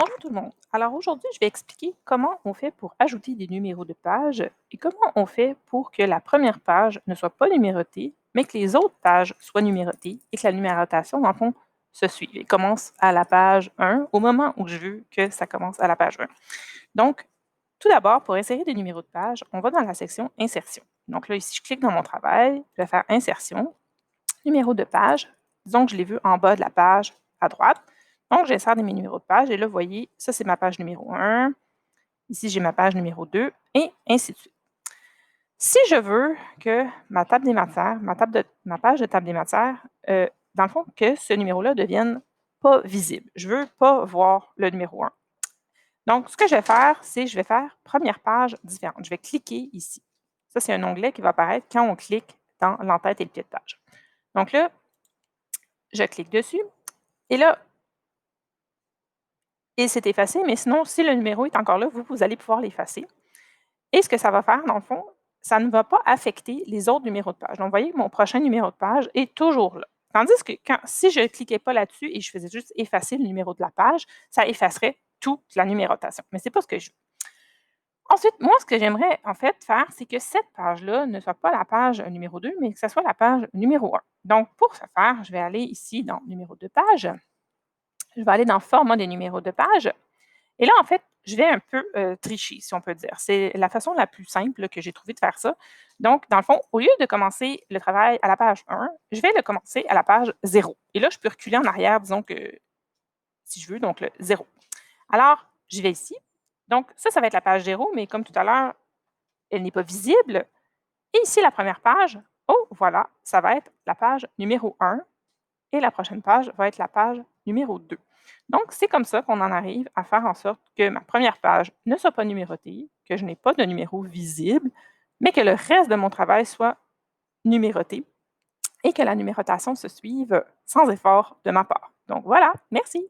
Bonjour tout le monde. Alors aujourd'hui, je vais expliquer comment on fait pour ajouter des numéros de page et comment on fait pour que la première page ne soit pas numérotée, mais que les autres pages soient numérotées et que la numérotation, dans le fond, se suive et commence à la page 1 au moment où je veux que ça commence à la page 1. Donc, tout d'abord, pour insérer des numéros de page, on va dans la section Insertion. Donc là, ici, je clique dans mon travail, je vais faire Insertion, numéro de page. Disons que je l'ai vu en bas de la page à droite. Donc, j'insère mes numéros de page et là, vous voyez, ça, c'est ma page numéro 1. Ici, j'ai ma page numéro 2 et ainsi de suite. Si je veux que ma table des matières, ma page de table des matières, dans le fond, que ce numéro-là devienne pas visible. Je veux pas voir le numéro 1. Donc, ce que je vais faire, c'est je vais faire première page différente. Je vais cliquer ici. Ça, c'est un onglet qui va apparaître quand on clique dans l'entête et le pied de page. Donc là, je clique dessus et là, il s'est effacé, mais sinon, si le numéro est encore là, vous allez pouvoir l'effacer. Et ce que ça va faire, dans le fond, ça ne va pas affecter les autres numéros de page. Donc, vous voyez que mon prochain numéro de page est toujours là. Tandis que si je ne cliquais pas là-dessus et je faisais juste effacer le numéro de la page, ça effacerait toute la numérotation. Mais ce n'est pas ce que je veux. Ensuite, moi, ce que j'aimerais en fait faire, c'est que cette page-là ne soit pas la page numéro 2, mais que ce soit la page numéro 1. Donc, pour ce faire, je vais aller ici dans numéro de page. Je vais aller dans format des numéros de page. Et là, en fait, je vais un peu tricher, si on peut dire. C'est la façon la plus simple que j'ai trouvé de faire ça. Donc, dans le fond, au lieu de commencer le travail à la page 1, je vais le commencer à la page 0. Et là, je peux reculer en arrière, disons que si je veux, donc le 0. Alors, je vais ici. Donc, ça va être la page 0, mais comme tout à l'heure, elle n'est pas visible. Et ici, la première page, oh, voilà, ça va être la page numéro 1 et la prochaine page va être la page numéro 2. Donc, c'est comme ça qu'on en arrive à faire en sorte que ma première page ne soit pas numérotée, que je n'ai pas de numéro visible, mais que le reste de mon travail soit numéroté et que la numérotation se suive sans effort de ma part. Donc voilà, merci.